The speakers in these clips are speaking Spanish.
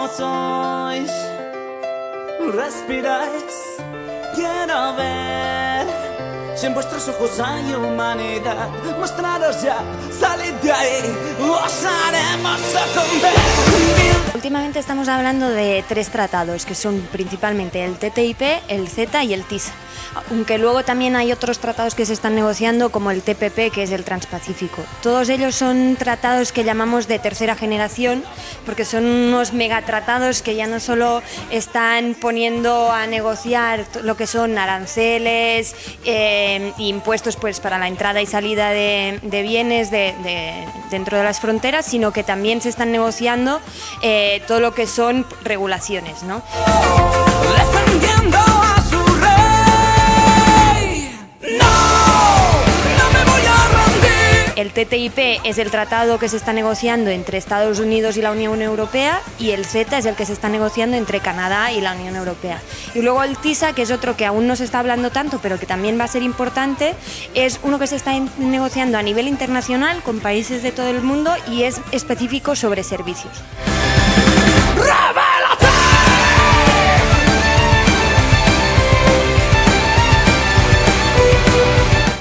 como sois, respiráis, quiero ver si en vuestros ojos hay humanidad. Mostraros ya, salid de ahí, os haremos sucumbir. Últimamente estamos hablando de 3 tratados, que son principalmente el TTIP, el CETA y el TISA. Aunque luego también hay otros tratados que se están negociando, como el TPP, que es el Transpacífico. Todos ellos son tratados que llamamos de tercera generación, porque son unos megatratados que ya no solo están poniendo a negociar lo que son aranceles e impuestos pues, para la entrada y salida de bienes dentro de las fronteras, sino que también se están negociando todo lo que son regulaciones, ¿no? Defendiendo a su rey. No me voy a rendir. El TTIP es el tratado que se está negociando entre Estados Unidos y la Unión Europea, y el CETA es el que se está negociando entre Canadá y la Unión Europea. Y luego el TISA, que es otro que aún no se está hablando tanto, pero que también va a ser importante, es uno que se está negociando a nivel internacional con países de todo el mundo y es específico sobre servicios. ¡Rebélate!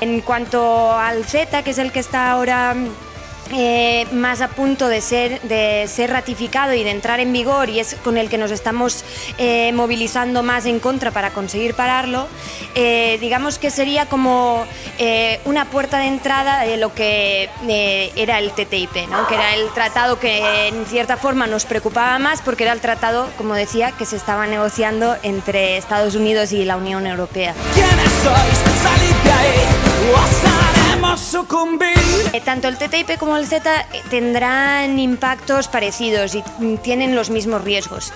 En cuanto al CETA, que es el que está ahora más a punto de ser ratificado y de entrar en vigor, y es con el que nos estamos movilizando más en contra para conseguir pararlo, digamos que sería como una puerta de entrada de lo que era el TTIP, ¿no? Que era el tratado que en cierta forma nos preocupaba más, porque era el tratado, como decía, que se estaba negociando entre Estados Unidos y la Unión Europea. ¿Quiénes sois? Salid de ahí, os haremos sucumbir. Tanto el TTIP como el CETA tendrán impactos parecidos y tienen los mismos riesgos.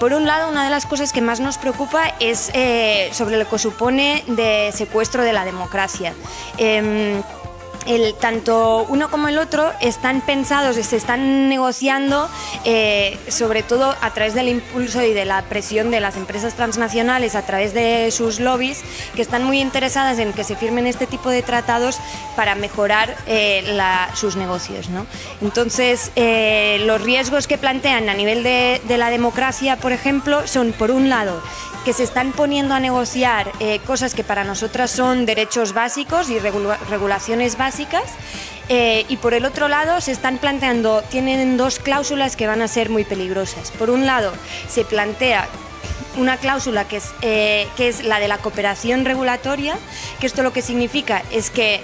Por un lado, una de las cosas que más nos preocupa es sobre lo que supone de secuestro de la democracia. Tanto uno como el otro están pensados y se están negociando sobre todo a través del impulso y de la presión de las empresas transnacionales, a través de sus lobbies, que están muy interesadas en que se firmen este tipo de tratados para mejorar sus negocios, ¿no? Entonces, los riesgos que plantean a nivel de la democracia, por ejemplo, son, por un lado, que se están poniendo a negociar cosas que para nosotras son derechos básicos y regulaciones básicas, y por el otro lado se están planteando, tienen 2 cláusulas que van a ser muy peligrosas. Por un lado, se plantea una cláusula que es la de la cooperación regulatoria, que esto lo que significa es que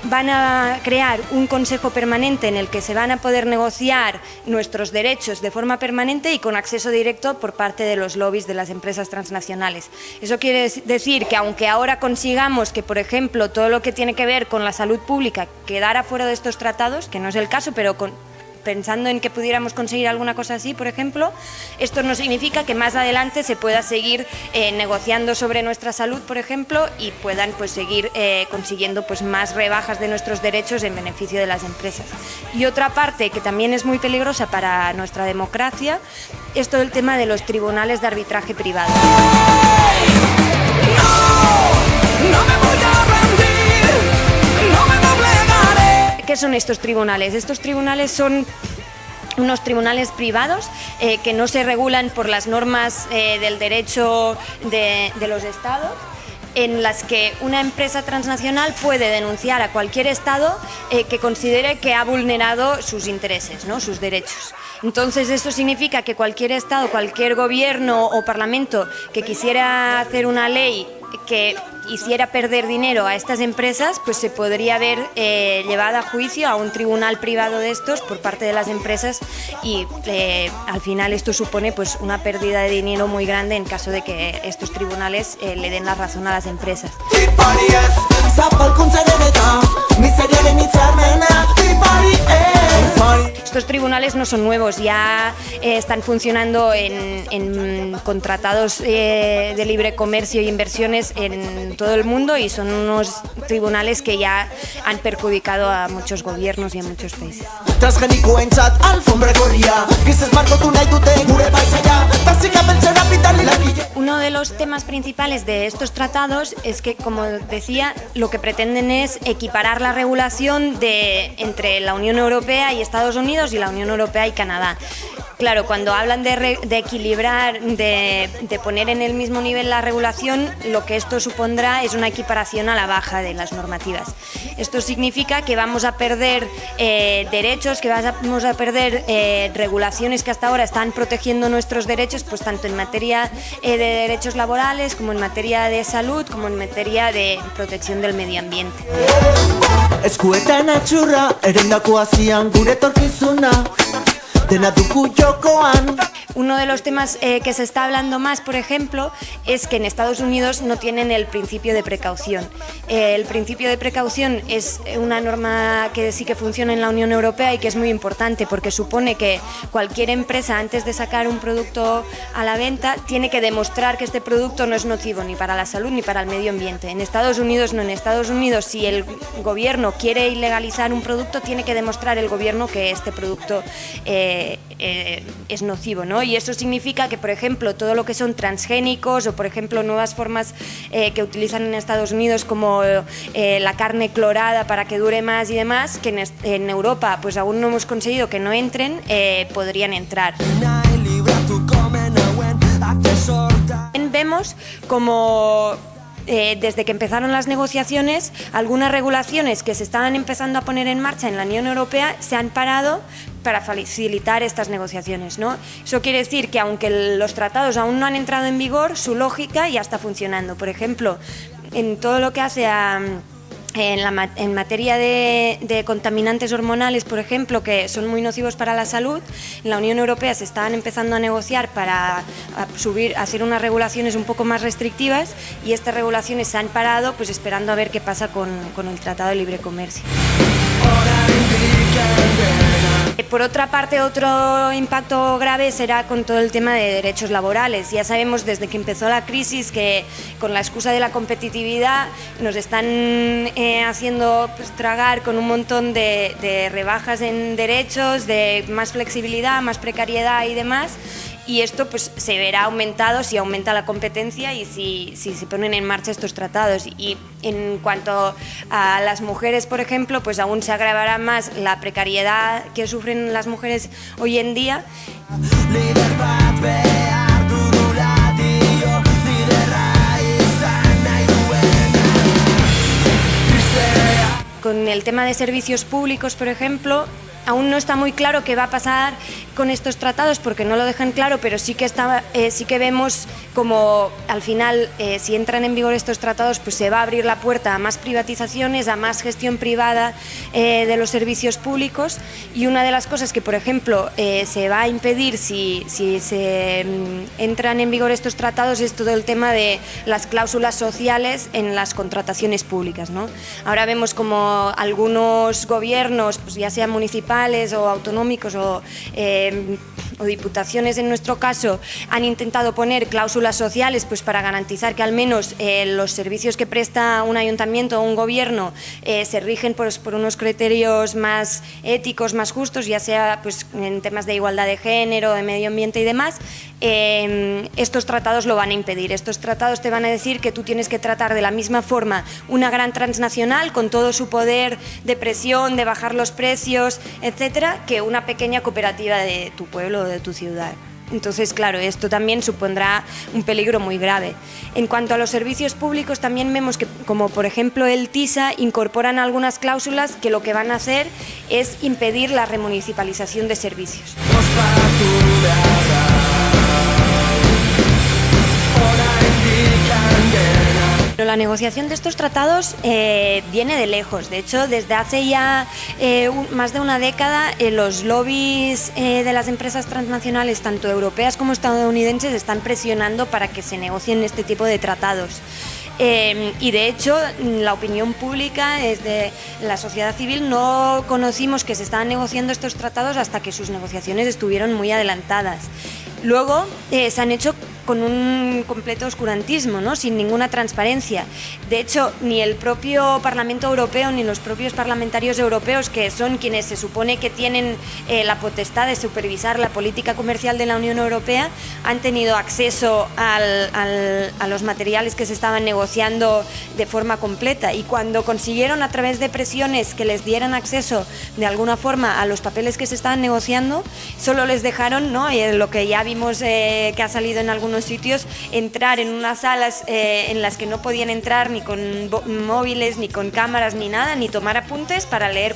van a crear un consejo permanente en el que se van a poder negociar nuestros derechos de forma permanente y con acceso directo por parte de los lobbies de las empresas transnacionales. Eso quiere decir que aunque ahora consigamos que, por ejemplo, todo lo que tiene que ver con la salud pública quedara fuera de estos tratados, que no es el caso, pero pensando en que pudiéramos conseguir alguna cosa así, por ejemplo, esto no significa que más adelante se pueda seguir negociando sobre nuestra salud, por ejemplo, y puedan pues seguir consiguiendo pues más rebajas de nuestros derechos en beneficio de las empresas. Y otra parte que también es muy peligrosa para nuestra democracia es todo el tema de los tribunales de arbitraje privado. No me voy a rendir, no me doblegaré. ¿Qué son estos tribunales? Estos tribunales son unos tribunales privados que no se regulan por las normas del derecho de los estados, en las que una empresa transnacional puede denunciar a cualquier estado que considere que ha vulnerado sus intereses, ¿no? Sus derechos. Entonces esto significa que cualquier estado, cualquier gobierno o parlamento que quisiera hacer una ley que hiciera perder dinero a estas empresas, pues se podría ver llevada a juicio a un tribunal privado de estos por parte de las empresas, y al final esto supone pues una pérdida de dinero muy grande en caso de que estos tribunales le den la razón a las empresas. Estos tribunales no son nuevos, ya están funcionando con tratados de libre comercio y inversiones en todo el mundo, y son unos tribunales que ya han perjudicado a muchos gobiernos y a muchos países. Uno de los temas principales de estos tratados es que, como decía, lo que pretenden es equiparar la regulación entre la Unión Europea y Estados Unidos y la Unión Europea y Canadá. claro, cuando hablan de equilibrar, de poner en el mismo nivel la regulación, lo que esto supondrá es una equiparación a la baja de las normativas. Esto significa que vamos a perder derechos, que vamos a perder regulaciones que hasta ahora están protegiendo nuestros derechos, pues tanto en materia de derechos laborales, como en materia de salud, como en materia de protección del medio ambiente. Eskuetan atxurra, erendako hasian gure etorkizuna, dena dugu jokoan. Uno de los temas que se está hablando más, por ejemplo, es que en Estados Unidos no tienen el principio de precaución. El principio de precaución es una norma que sí que funciona en la Unión Europea y que es muy importante porque supone que cualquier empresa, antes de sacar un producto a la venta, tiene que demostrar que este producto no es nocivo ni para la salud ni para el medio ambiente. En Estados Unidos no. En Estados Unidos, si el gobierno quiere ilegalizar un producto, tiene que demostrar el gobierno que este producto es nocivo, ¿no? Y eso significa que, por ejemplo, todo lo que son transgénicos o, por ejemplo, nuevas formas que utilizan en Estados Unidos como la carne clorada para que dure más y demás, que en Europa pues aún no hemos conseguido que no entren, podrían entrar. Vemos como desde que empezaron las negociaciones, algunas regulaciones que se estaban empezando a poner en marcha en la Unión Europea se han parado para facilitar estas negociaciones, ¿no? Eso quiere decir que aunque los tratados aún no han entrado en vigor, su lógica ya está funcionando. Por ejemplo, en todo lo que hace en materia de contaminantes hormonales, por ejemplo, que son muy nocivos para la salud, en la Unión Europea se estaban empezando a negociar para hacer unas regulaciones un poco más restrictivas y estas regulaciones se han parado, pues esperando a ver qué pasa con el Tratado de Libre Comercio. Por otra parte, otro impacto grave será con todo el tema de derechos laborales. Ya sabemos desde que empezó la crisis que con la excusa de la competitividad nos están haciendo pues, tragar con un montón de rebajas en derechos, de más flexibilidad, más precariedad y demás. Y esto pues, se verá aumentado si aumenta la competencia y si se ponen en marcha estos tratados. Y en cuanto a las mujeres, por ejemplo, pues aún se agravará más la precariedad que sufren las mujeres hoy en día. Con el tema de servicios públicos, por ejemplo, aún no está muy claro qué va a pasar con estos tratados porque no lo dejan claro, pero sí que vemos como al final, si entran en vigor estos tratados, pues se va a abrir la puerta a más privatizaciones, a más gestión privada de los servicios públicos. Y una de las cosas que, por ejemplo, se va a impedir si se entran en vigor estos tratados es todo el tema de las cláusulas sociales en las contrataciones públicas, ¿no? Ahora vemos como algunos gobiernos, pues ya sean municipales o autonómicos o diputaciones en nuestro caso, han intentado poner cláusulas sociales pues para garantizar que al menos los servicios que presta un ayuntamiento o un gobierno se rigen por unos criterios más éticos, más justos, ya sea pues, en temas de igualdad de género, de medio ambiente y demás. Estos tratados lo van a impedir. Estos tratados te van a decir que tú tienes que tratar de la misma forma una gran transnacional con todo su poder de presión, de bajar los precios, etcétera, que una pequeña cooperativa de tu pueblo o de tu ciudad. Entonces, claro, esto también supondrá un peligro muy grave. En cuanto a los servicios públicos, también vemos que, como por ejemplo el TISA, incorporan algunas cláusulas que lo que van a hacer es impedir la remunicipalización de servicios. Pero la negociación de estos tratados viene de lejos. De hecho, desde hace ya más de una década, los lobbies de las empresas transnacionales, tanto europeas como estadounidenses, están presionando para que se negocien este tipo de tratados. Y de hecho, la opinión pública, desde la sociedad civil, no conocimos que se estaban negociando estos tratados hasta que sus negociaciones estuvieron muy adelantadas. Luego se han hecho con un completo oscurantismo, ¿no? Sin ninguna transparencia. De hecho, ni el propio Parlamento Europeo ni los propios parlamentarios europeos, que son quienes se supone que tienen la potestad de supervisar la política comercial de la Unión Europea, han tenido acceso a los materiales que se estaban negociando de forma completa, y cuando consiguieron a través de presiones que les dieran acceso de alguna forma a los papeles que se estaban negociando, solo les dejaron, ¿no? Lo que ya vimos que ha salido en algunos sitios, entrar en unas salas en las que no podían entrar ni con móviles, ni con cámaras, ni nada, ni tomar apuntes para leer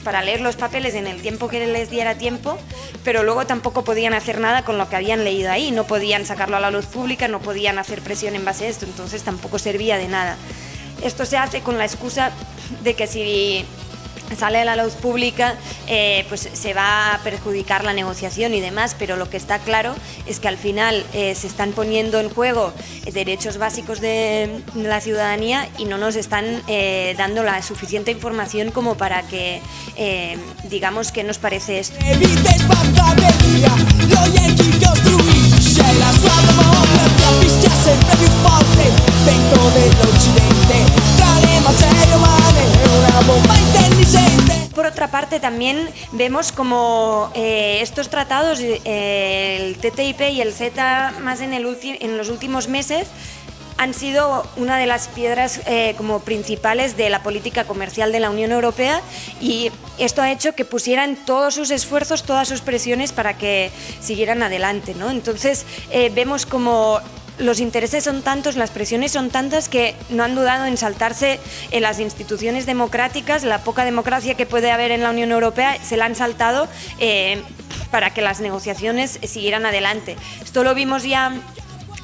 para leer los papeles en el tiempo que les diera tiempo, pero luego tampoco podían hacer nada con lo que habían leído ahí, no podían sacarlo a la luz pública, no podían hacer presión en base a esto, entonces tampoco servía de nada. Esto se hace con la excusa de que si sale a la luz pública, pues se va a perjudicar la negociación y demás, pero lo que está claro es que al final se están poniendo en juego derechos básicos de la ciudadanía y no nos están dando la suficiente información como para que digamos qué nos parece esto. Por otra parte, también vemos como estos tratados, el TTIP y el CETA, más en los últimos meses, han sido una de las piedras como principales de la política comercial de la Unión Europea, y esto ha hecho que pusieran todos sus esfuerzos, todas sus presiones para que siguieran adelante, ¿no? Entonces vemos como los intereses son tantos, las presiones son tantas, que no han dudado en saltarse en las instituciones democráticas, la poca democracia que puede haber en la Unión Europea, se la han saltado para que las negociaciones siguieran adelante. Esto lo vimos ya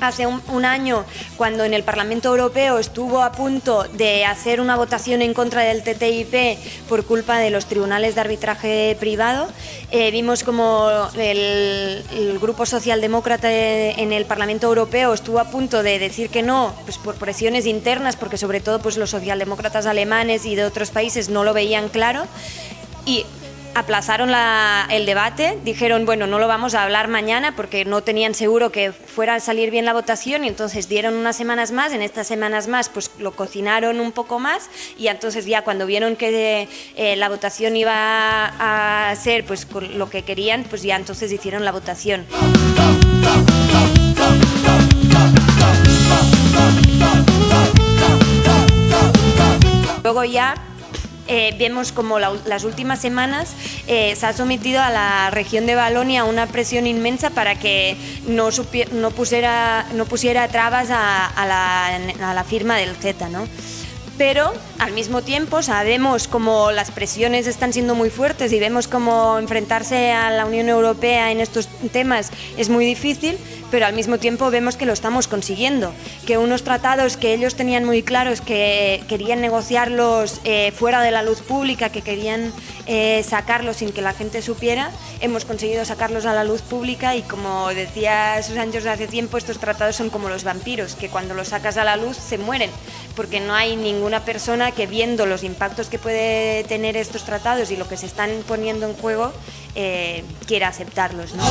hace un año, cuando en el Parlamento Europeo estuvo a punto de hacer una votación en contra del TTIP por culpa de los tribunales de arbitraje privado. Vimos como el grupo socialdemócrata en el Parlamento Europeo estuvo a punto de decir que no, pues por presiones internas, porque sobre todo pues los socialdemócratas alemanes y de otros países no lo veían claro, y aplazaron el debate, dijeron, bueno, no lo vamos a hablar mañana porque no tenían seguro que fuera a salir bien la votación, y entonces dieron unas semanas más. En estas semanas más pues lo cocinaron un poco más, y entonces ya cuando vieron que la votación iba a ser pues con lo que querían, pues ya entonces hicieron la votación. Luego ya vemos como las últimas semanas se ha sometido a la región de Valonia una presión inmensa para que no pusiera trabas a la firma del CETA, ¿no? Pero al mismo tiempo sabemos como las presiones están siendo muy fuertes y vemos como enfrentarse a la Unión Europea en estos temas es muy difícil, pero al mismo tiempo vemos que lo estamos consiguiendo, que unos tratados que ellos tenían muy claros, que querían negociarlos fuera de la luz pública, que querían sacarlos sin que la gente supiera, hemos conseguido sacarlos a la luz pública, y como decía Susan George hace tiempo, estos tratados son como los vampiros, que cuando los sacas a la luz se mueren, porque no hay ninguna persona que, viendo los impactos que puede tener estos tratados y lo que se están poniendo en juego, quiera aceptarlos, ¿no?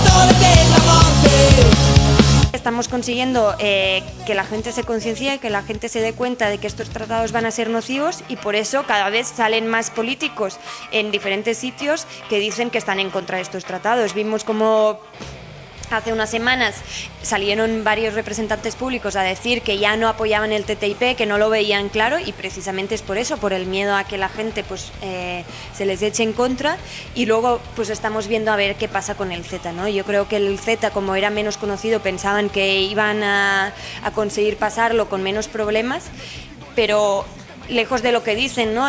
Estamos consiguiendo que la gente se conciencie, que la gente se dé cuenta de que estos tratados van a ser nocivos, y por eso cada vez salen más políticos en diferentes sitios que dicen que están en contra de estos tratados. Vimos como hace unas semanas salieron varios representantes públicos a decir que ya no apoyaban el TTIP, que no lo veían claro, y precisamente es por eso, por el miedo a que la gente pues se les eche en contra, y luego pues estamos viendo a ver qué pasa con el CETA, ¿no? Yo creo que el CETA, como era menos conocido, pensaban que iban a conseguir pasarlo con menos problemas, pero lejos de lo que dicen, ¿no?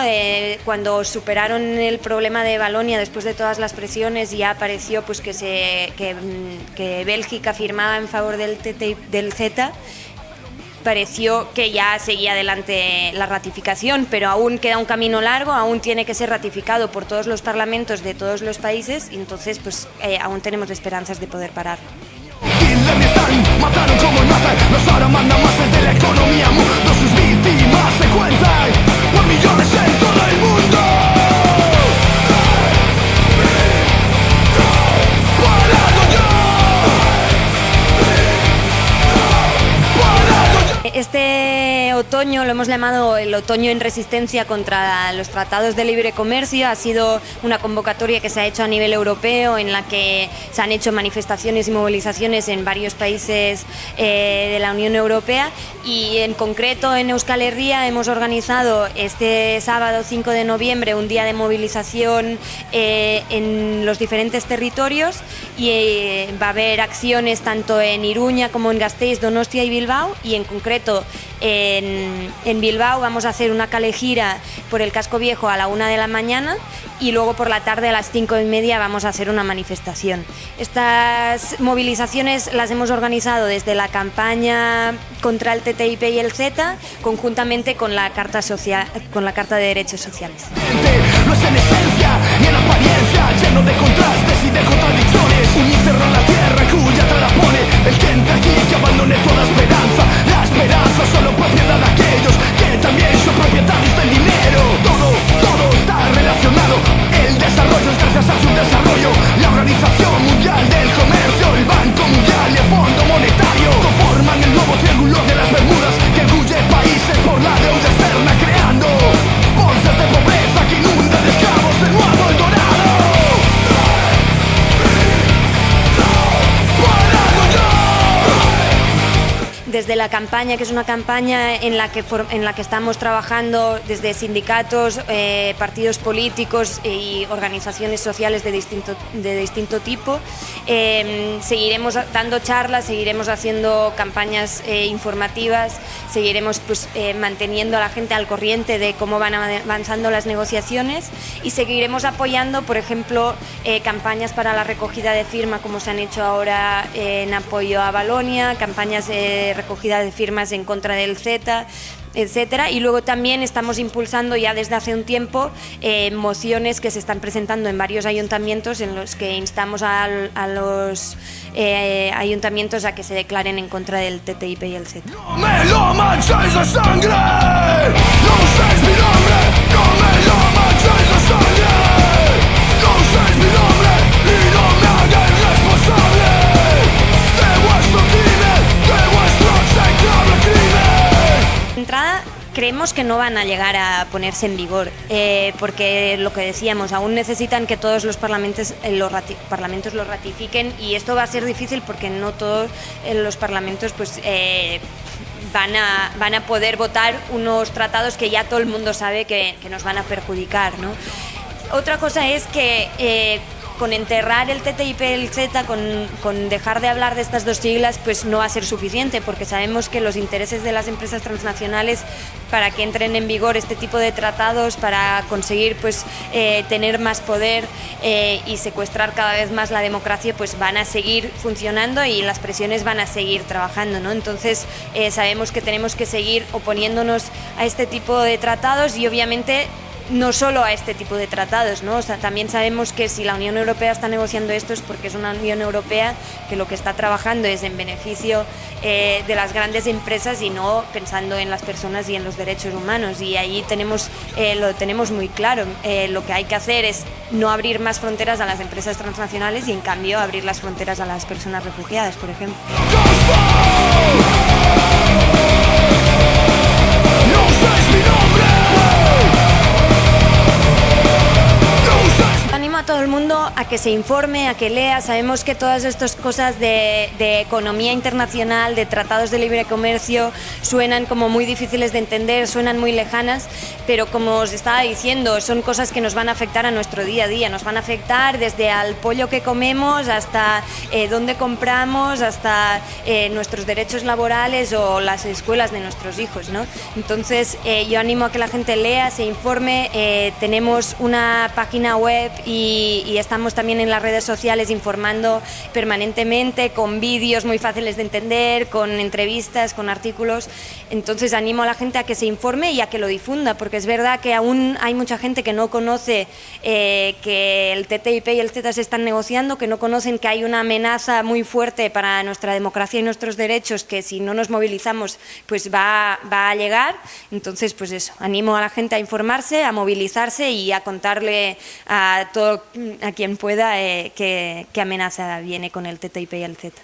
Cuando superaron el problema de Valonia, después de todas las presiones, ya apareció pues que Bélgica firmaba en favor del CETA. Pareció que ya seguía adelante la ratificación, pero aún queda un camino largo, aún tiene que ser ratificado por todos los parlamentos de todos los países, y entonces pues aún tenemos esperanzas de poder pararlo. Mataron como el mate, los ahora mandan más de la economía. Mundo sus víctimas se cuentan por millones en todo el mundo. Parado yo. Este otoño lo hemos llamado el otoño en resistencia contra los tratados de libre comercio. Ha sido una convocatoria que se ha hecho a nivel europeo, en la que se han hecho manifestaciones y movilizaciones en varios países de la Unión Europea, y en concreto en Euskal Herria hemos organizado este sábado 5 de noviembre un día de movilización en los diferentes territorios, y va a haber acciones tanto en Iruña como en Gasteiz, Donostia y Bilbao, y en concreto en Bilbao vamos a hacer una calejira por el Casco Viejo a la 1 de la mañana, y luego por la tarde a las 5:30 vamos a hacer una manifestación. Estas movilizaciones las hemos organizado desde la campaña contra el TTIP y el CETA, conjuntamente con la Carta de Derechos Sociales. No es en esencia ni en apariencia, lleno de contrastes y de contradicciones. Un infierno en la tierra cuya tara pone el Kentucky que abandone toda esperanza. La esperanza solo propiedad de aquellos que también son propietarios del dinero. Todo está relacionado. El desarrollo es gracias a su desarrollo. La Organización Mundial del Comercio, el Banco Mundial y el Fondo Monetario conforman el nuevo triángulo de las Bermudas que engulle países por la deuda externa, creando bolsas de pobreza que inundan de esclavos de nuevo el dorado. Desde la campaña, que es una campaña en la que estamos trabajando desde sindicatos, partidos políticos y organizaciones sociales de distinto tipo, seguiremos dando charlas, seguiremos haciendo campañas informativas, seguiremos manteniendo a la gente al corriente de cómo van avanzando las negociaciones, y seguiremos apoyando, por ejemplo, campañas para la recogida de firma, como se han hecho ahora en apoyo a Valonia, campañas de recogida de firmas en contra del CETA, etcétera. Y luego también estamos impulsando ya desde hace un tiempo mociones que se están presentando en varios ayuntamientos, en los que instamos a los ayuntamientos a que se declaren en contra del TTIP y el CETA. No me lo manchéis de sangre, no uséis mi nombre, no me lo manchéis de sangre, no uséis mi nombre y no me hagáis responsable de vuestro crimen, de vuestro execrable crimen. De entrada, creemos que no van a llegar a ponerse en vigor, porque lo que decíamos, aún necesitan que todos los parlamentos lo ratifiquen, y esto va a ser difícil porque no todos los parlamentos van a poder votar unos tratados que ya todo el mundo sabe que nos van a perjudicar, ¿no? Otra cosa es que con enterrar el TTIP y el CETA, con dejar de hablar de estas dos siglas, pues no va a ser suficiente, porque sabemos que los intereses de las empresas transnacionales para que entren en vigor este tipo de tratados, para conseguir tener más poder y secuestrar cada vez más la democracia, pues van a seguir funcionando y las presiones van a seguir trabajando, ¿no? Entonces sabemos que tenemos que seguir oponiéndonos a este tipo de tratados, y obviamente no solo a este tipo de tratados, ¿no? O sea, también sabemos que si la Unión Europea está negociando esto es porque es una Unión Europea que lo que está trabajando es en beneficio de las grandes empresas y no pensando en las personas y en los derechos humanos, y ahí lo tenemos muy claro. Lo que hay que hacer es no abrir más fronteras a las empresas transnacionales y en cambio abrir las fronteras a las personas refugiadas, por ejemplo. No uséis mi nombre. Animo a todo el mundo a que se informe, a que lea. Sabemos que todas estas cosas de economía internacional, de tratados de libre comercio, suenan como muy difíciles de entender, suenan muy lejanas, pero como os estaba diciendo, son cosas que nos van a afectar a nuestro día a día, nos van a afectar desde al pollo que comemos hasta dónde compramos, hasta nuestros derechos laborales o las escuelas de nuestros hijos, ¿no? Entonces yo animo a que la gente lea, se informe. Tenemos una página web y estamos también en las redes sociales informando permanentemente, con vídeos muy fáciles de entender, con entrevistas, con artículos. Entonces animo a la gente a que se informe y a que lo difunda, porque es verdad que aún hay mucha gente que no conoce que el TTIP y el CETA se están negociando, que no conocen que hay una amenaza muy fuerte para nuestra democracia y nuestros derechos, que si no nos movilizamos pues va a llegar. Entonces pues eso, animo a la gente a informarse, a movilizarse y a contarle a quien pueda qué amenaza viene con el TTIP y el CETA.